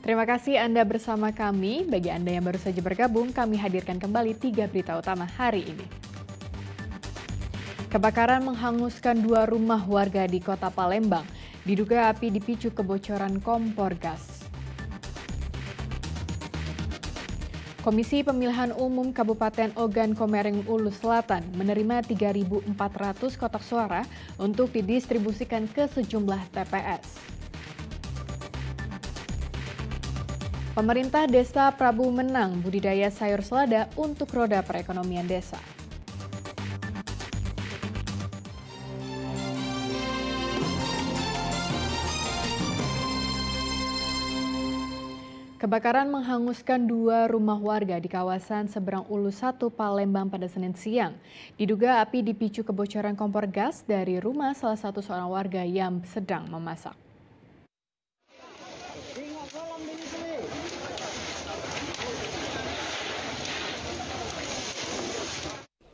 Terima kasih Anda bersama kami. Bagi Anda yang baru saja bergabung, kami hadirkan kembali 3 berita utama hari ini. Kebakaran menghanguskan 2 rumah warga di Kota Palembang. Diduga api dipicu kebocoran kompor gas. Komisi Pemilihan Umum Kabupaten Ogan Komering Ulu Selatan menerima 3.400 kotak suara untuk didistribusikan ke sejumlah TPS. Pemerintah Desa Prabu Menang budidaya sayur selada untuk roda perekonomian desa. Kebakaran menghanguskan 2 rumah warga di kawasan Seberang Ulu 1 Palembang pada Senin siang. Diduga api dipicu kebocoran kompor gas dari rumah salah satu seorang warga yang sedang memasak.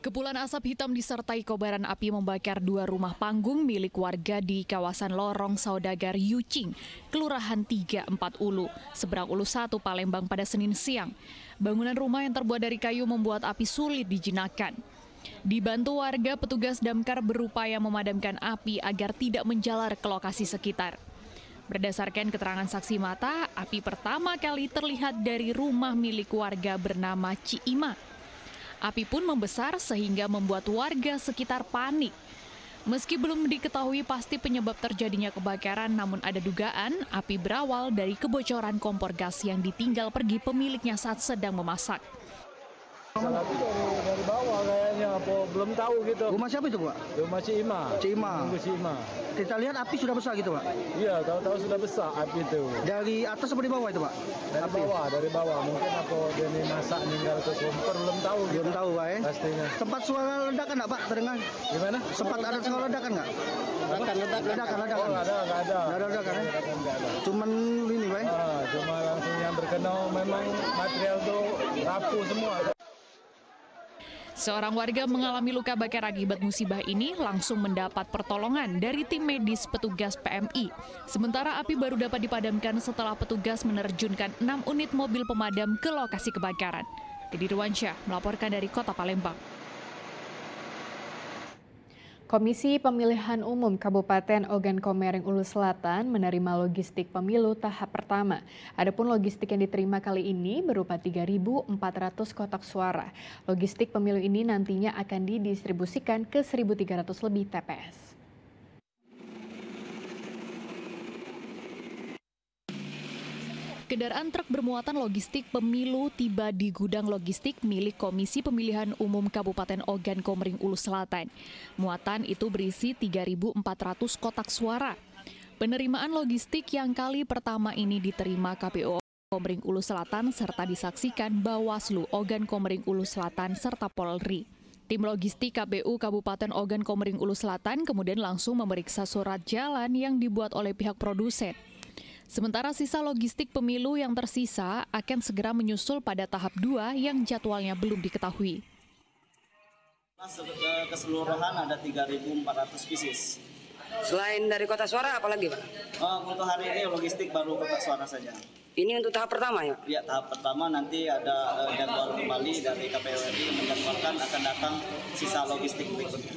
Kepulan asap hitam disertai kobaran api membakar 2 rumah panggung milik warga di kawasan Lorong Saudagar Yucing, Kelurahan 34 Ulu, Seberang Ulu 1 Palembang pada Senin siang. Bangunan rumah yang terbuat dari kayu membuat api sulit dijinakkan. Dibantu warga, petugas damkar berupaya memadamkan api agar tidak menjalar ke lokasi sekitar. Berdasarkan keterangan saksi mata, api pertama kali terlihat dari rumah milik warga bernama Ciima. Api pun membesar sehingga membuat warga sekitar panik. Meski belum diketahui pasti penyebab terjadinya kebakaran, namun ada dugaan api berawal dari kebocoran kompor gas yang ditinggal pergi pemiliknya saat sedang memasak. Api dari bawah kayaknya, belum tahu gitu. Rumah siapa itu, Pak? Rumah Ciima. Ciima. Ciima. Kita lihat api sudah besar gitu, Pak? Iya, tahu-tahu sudah besar api itu. Dari atas atau di bawah itu, Pak? Dari bawah. Mungkin apa dia masak ninggal ke kompor, belum tahu. Belum tahu, Pak, ya? Pastinya. Sempat suara ledakan nggak, Pak, terdengar? Gimana? Sempat ada suara ledakan nggak? Ledakan. Oh, nggak ada. Nggak ada ledakan, ya? Cuman ini, Pak, ya? Cuma langsung yang berkenal, memang material tuh rapuh semua. Seorang warga mengalami luka bakar akibat musibah ini langsung mendapat pertolongan dari tim medis petugas PMI. Sementara api baru dapat dipadamkan setelah petugas menerjunkan 6 unit mobil pemadam ke lokasi kebakaran. Didi Ruwansyah melaporkan dari Kota Palembang. Komisi Pemilihan Umum Kabupaten Ogan Komering Ulu Selatan menerima logistik pemilu tahap pertama. Adapun logistik yang diterima kali ini berupa 3.400 kotak suara. Logistik pemilu ini nantinya akan didistribusikan ke 1.300 lebih TPS. Kendaraan truk bermuatan logistik pemilu tiba di gudang logistik milik Komisi Pemilihan Umum Kabupaten Ogan Komering Ulu Selatan. Muatan itu berisi 3.400 kotak suara. Penerimaan logistik yang kali pertama ini diterima KPU Komering Ulu Selatan serta disaksikan Bawaslu Ogan Komering Ulu Selatan serta Polri. Tim logistik KPU Kabupaten Ogan Komering Ulu Selatan kemudian langsung memeriksa surat jalan yang dibuat oleh pihak produsen. Sementara sisa logistik pemilu yang tersisa akan segera menyusul pada tahap 2 yang jadwalnya belum diketahui. Keseluruhan ada 3.400 pieces. Selain dari kotak suara, apa lagi, Pak? Untuk hari ini logistik baru kotak suara saja. Ini untuk tahap pertama, ya? Ya, tahap pertama nanti ada jadwal kembali dari KPU RI menjadwalkan akan datang sisa logistik berikutnya.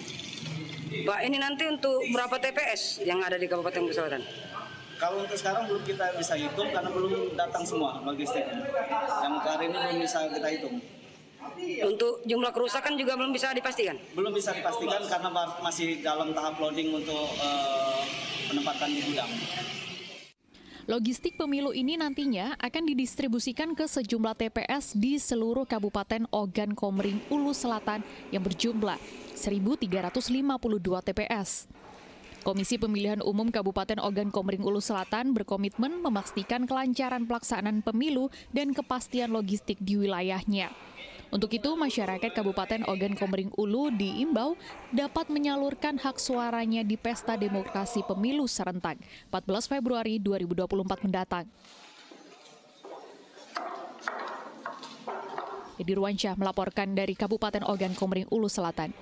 Pak, ini nanti untuk berapa TPS yang ada di Kabupaten Ulu Selatan? Kalau untuk sekarang belum kita bisa hitung karena belum datang semua logistiknya. Yang untuk hari ini belum bisa kita hitung. Untuk jumlah kerusakan juga belum bisa dipastikan? Belum bisa dipastikan karena masih dalam tahap loading untuk penempatan di gudang. Logistik pemilu ini nantinya akan didistribusikan ke sejumlah TPS di seluruh Kabupaten Ogan Komering Ulu Selatan yang berjumlah 1.352 TPS. Komisi Pemilihan Umum Kabupaten Ogan Komering Ulu Selatan berkomitmen memastikan kelancaran pelaksanaan pemilu dan kepastian logistik di wilayahnya. Untuk itu, masyarakat Kabupaten Ogan Komering Ulu diimbau dapat menyalurkan hak suaranya di Pesta Demokrasi Pemilu Serentak 14 Februari 2024 mendatang. Didi Ruwansyah melaporkan dari Kabupaten Ogan Komering Ulu Selatan.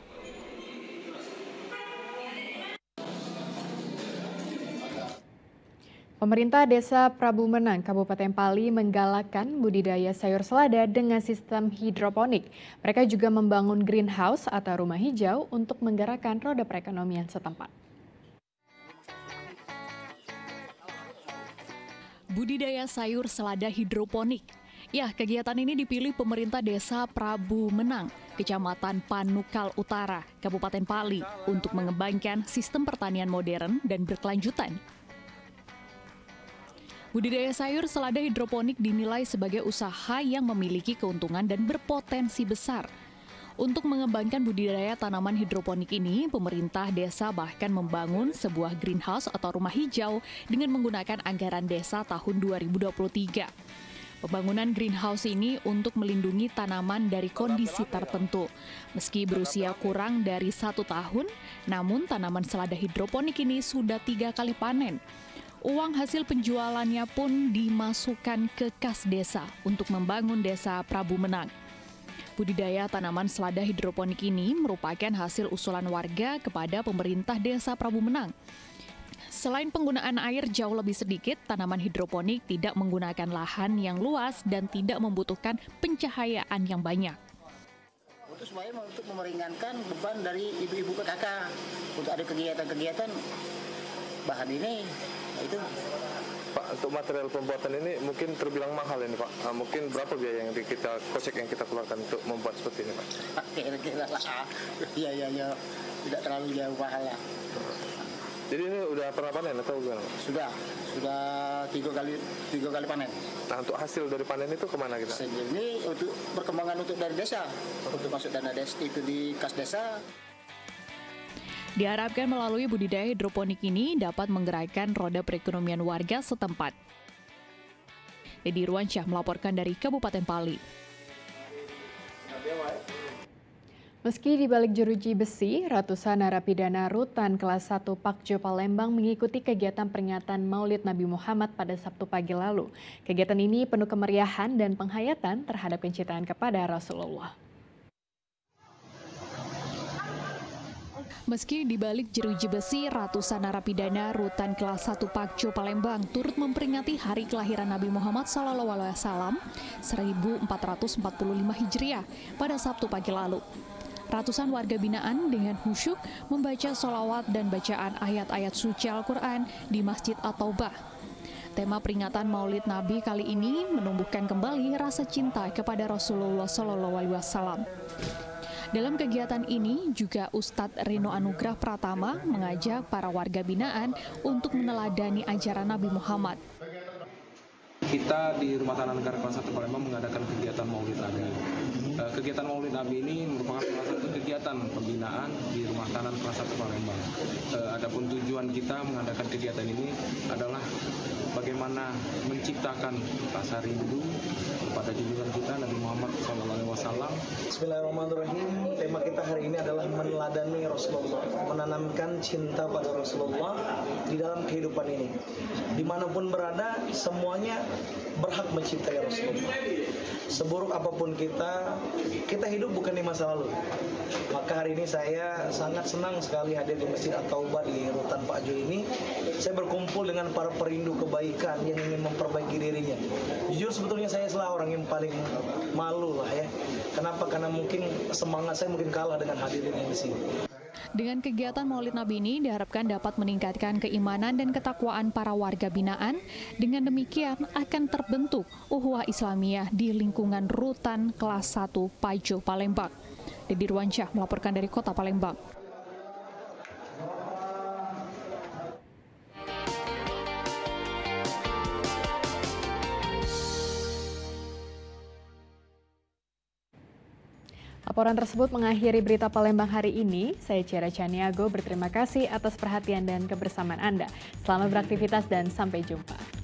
Pemerintah Desa Prabu Menang, Kabupaten Pali menggalakkan budidaya sayur selada dengan sistem hidroponik. Mereka juga membangun greenhouse atau rumah hijau untuk menggerakkan roda perekonomian setempat. Budidaya sayur selada hidroponik. Ya, kegiatan ini dipilih pemerintah Desa Prabu Menang, Kecamatan Panukal Utara, Kabupaten Pali, untuk mengembangkan sistem pertanian modern dan berkelanjutan. Budidaya sayur selada hidroponik dinilai sebagai usaha yang memiliki keuntungan dan berpotensi besar. Untuk mengembangkan budidaya tanaman hidroponik ini, pemerintah desa bahkan membangun sebuah greenhouse atau rumah hijau dengan menggunakan anggaran desa tahun 2023. Pembangunan greenhouse ini untuk melindungi tanaman dari kondisi tertentu. Meski berusia kurang dari 1 tahun, namun tanaman selada hidroponik ini sudah 3 kali panen. Uang hasil penjualannya pun dimasukkan ke kas desa untuk membangun Desa Prabu Menang. Budidaya tanaman selada hidroponik ini merupakan hasil usulan warga kepada pemerintah Desa Prabu Menang. Selain penggunaan air jauh lebih sedikit, tanaman hidroponik tidak menggunakan lahan yang luas dan tidak membutuhkan pencahayaan yang banyak. Itu supaya untuk meringankan beban dari ibu-ibu PKK untuk ada kegiatan-kegiatan bahan ini, itu. Pak, untuk material pembuatan ini mungkin terbilang mahal ini Pak. Mungkin berapa biaya yang kita kocek yang kita keluarkan untuk membuat seperti ini Pak? Kira-kira lah, ya, tidak terlalu jauh mahal lah. Jadi ini udah pernah panen atau gimana? Sudah 3 kali panen. Nah, untuk hasil dari panen itu kemana kita? Ini untuk perkembangan untuk dari desa, untuk masuk dana desa itu di kas desa. Diharapkan melalui budidaya hidroponik ini dapat menggerakkan roda perekonomian warga setempat. Dedi Ruansyah melaporkan dari Kabupaten Pali. Meski di balik jeruji besi, ratusan narapidana rutan kelas 1 Pakjo Palembang mengikuti kegiatan peringatan Maulid Nabi Muhammad pada Sabtu pagi lalu. Kegiatan ini penuh kemeriahan dan penghayatan terhadap kecintaan kepada Rasulullah. Meski di balik jeruji besi, ratusan narapidana rutan kelas 1 Pakjo Palembang turut memperingati hari kelahiran Nabi Muhammad SAW 1445 Hijriah pada Sabtu pagi lalu. Ratusan warga binaan dengan khusyuk membaca sholawat dan bacaan ayat-ayat suci Al-Quran di Masjid At-Taubah. Tema peringatan Maulid Nabi kali ini menumbuhkan kembali rasa cinta kepada Rasulullah SAW. Dalam kegiatan ini juga Ustadz Rino Anugrah Pratama mengajak para warga binaan untuk meneladani ajaran Nabi Muhammad. Kita di Rumah Tahanan Negara Kelas 1 Palembang mengadakan kegiatan Maulid Nabi. Kegiatan Maulid Nabi ini merupakan salah satu kegiatan pembinaan di Rumah Tahanan Kelas 1 Palembang. Adapun tujuan kita mengadakan kegiatan ini adalah bagaimana menciptakan rasa rindu kepada junjungan kita Nabi Muhammad SAW. Bismillahirrahmanirrahim. Tema kita hari ini adalah meneladani Rasulullah, menanamkan cinta pada Rasulullah di dalam kehidupan ini. Dimanapun berada, semuanya berhak mencintai Rasulullah. Seburuk apapun kita hidup bukan di masa lalu. Maka hari ini saya sangat senang sekali hadir di Masjid At-Taubah di Rutan Pakjo ini. Saya berkumpul dengan para perindu kebaikan yang ingin memperbaiki dirinya. Jujur sebetulnya saya adalah orang yang paling malu lah ya. Kenapa? Karena mungkin semangat saya mungkin kalah dengan hadirin yang di sini. Dengan kegiatan Maulid Nabi ini diharapkan dapat meningkatkan keimanan dan ketakwaan para warga binaan. Dengan demikian akan terbentuk ukhuwah Islamiyah di lingkungan rutan kelas 1 Pakjo Palembang. Dedi Ruansyah melaporkan dari Kota Palembang. Laporan tersebut mengakhiri berita Palembang hari ini. Saya Ciara Caniago berterima kasih atas perhatian dan kebersamaan Anda. Selamat beraktivitas dan sampai jumpa.